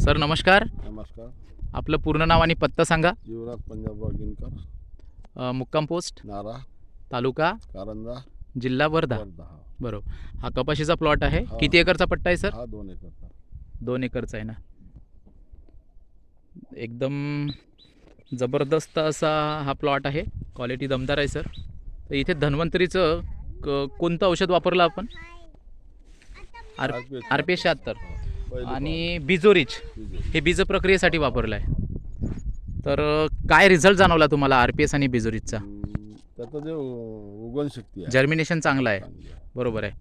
Sir नमस्कार. नमस्कार. आपलं पूर्ण नाव आणि पत्ता सांगा. युवराज पंजाब वागिनकर, मुक्काम पोस्ट, नारा, तालुका, कारंजा, जिल्हा वर्धा. वर्धा. बरोबर. हा कपाशीचा प्लॉट आहे. हा. किती एकरचा पट्टा आहे सर? हा 2 एकरचा. 2 एकरचा आहे ना. एकदम जबरदस्त असा हा प्लॉट आहे. क्वालिटी दमदार आहे सर. तर इथे धन्वंतरीचं कोणतं औषध वापरलं आपण? RPS 76 आणि बिजोरिच हे बीज प्रक्रियेसाठी वापरलं आहे. तर काय रिझल्ट जाणवला तुम्हाला RPS आणि बिजोरिचचा? त्याचं जे उगवण शक्ती आहे, जर्मिनेशन चांगलं आहे. बरोबर आहे.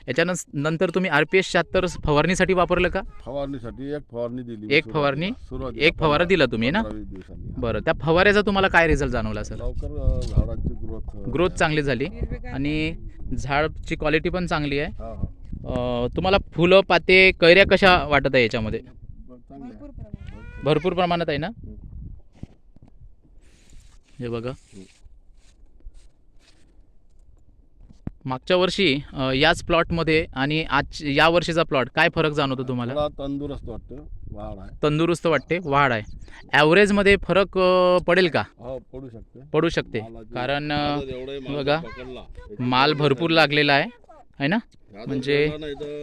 याच्यानंतर तुम्ही RPS 76 फवारणीसाठी वापरलं का? फवारणीसाठी एक फवारणी दिली. एक फवारा दिला तुम्ही ना. 15-20 दिवसांनी. बरं, त्या फवाऱ्याचा तुम्हाला काय रिझल्ट जाणवला सर? लवकर झाडाची ग्रोथ चांगली झाली आणि झाडची क्वालिटी पण चांगली आहे. हा. तुम्हाला फुलं पाते कैऱ्या कशा वाटत आहे याच्यामध्ये? चांगली आहे. भरपूर प्रमाणात आहे ना. हे बघा, मागच्या वर्षी याच प्लॉटमध्ये आणि आज या वर्षीचा प्लॉट काय फरक जाणवतो तुम्हाला? थोडा तंदुरुस्त वाटतं, वाढ आहे. तंदुरुस्त वाटते, वाढ आहे. ॲव्हरेजमध्ये फरक पडेल का? हो, पडू शकते. पडू शकते, मालाची- कारण मालाचं एवढंही माल बघा, पकडला. माल भरपूर लागलेला आहे ना. म्हणजे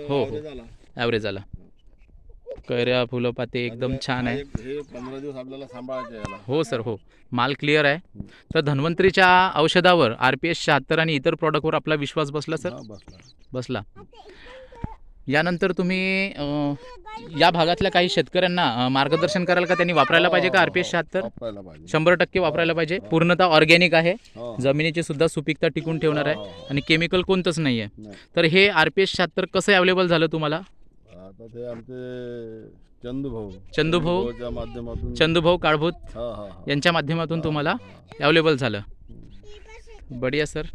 हो, average आला. ॲव्हरेज आला. कैऱ्या फुलं पाते एकदम छान आहे. हे 15 दिवस आपल्याला सांभाळायचे याला. हो सर, हो. माल क्लिअर आहे. तर धन्वंतरीच्या औषधावर RPS 76 आणि इतर प्रॉडक्टवर आपला विश्वास बसला सर? हा, बसला. बसला. यानंतर तुम्ही या भागातल्या काही शेतकऱ्यांना मार्गदर्शन कराल का? त्यांनी वापरायला पाहिजे का RPS 76? वापरायला पाहिजे. 100% वापरायला पाहिजे. पूर्णतः ऑर्गॅनिक आहे. हो. जमिनीची सुद्धा सुपीकता टिकून ठेवणार आहे आणि केमिकल कोणतंच नाही आहे. नाही. तर हे RPS 76 कसं अवेलेबल झालं तुम्हाला? आता ते आमचे चंदूभाऊ चंदूभाऊच्या माध्यमातून चंदूभाऊ काळभूत हा हा हा. यांच्या माध्यमातून तुम्हाला अवेलेबल झालं. बढिया सर.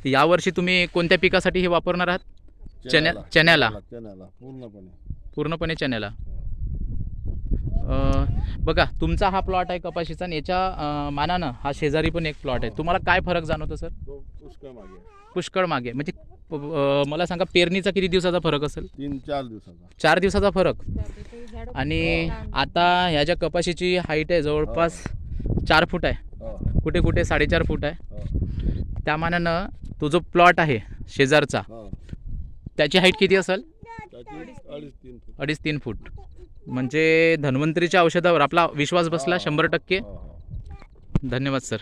यावर्षी तुम्ही कोणत्या पिकासाठी हे वापरणार आहात? चण्याला चण्याला पूर्णपणे चण्याला. बघा, तुमचा हा प्लॉट आहे कपाशीचा आणि याच्या मानानं हा शेजारी पण एक प्लॉट आहे. तुम्हाला काय फरक जाणवतो सर? पुष्कळ मागे म्हणजे मला सांगा, पेरणीचा किती दिवसाचा फरक असेल? 3-4 दिवसाचा. 4 दिवसाचा फरक. आणि आता ह्या ज्या कपाशीची हाईट आहे जवळपास 4 फूट आहे, कुठे कुठे 4.5 फूट आहे. त्या मानानं तो जो प्लॉट आहे शेजारचा, त्याची हाईट किती असेल? 2.5-3 फूट. म्हणजे धन्वंतरीच्या औषधावर आपला विश्वास बसला 100%. धन्यवाद सर.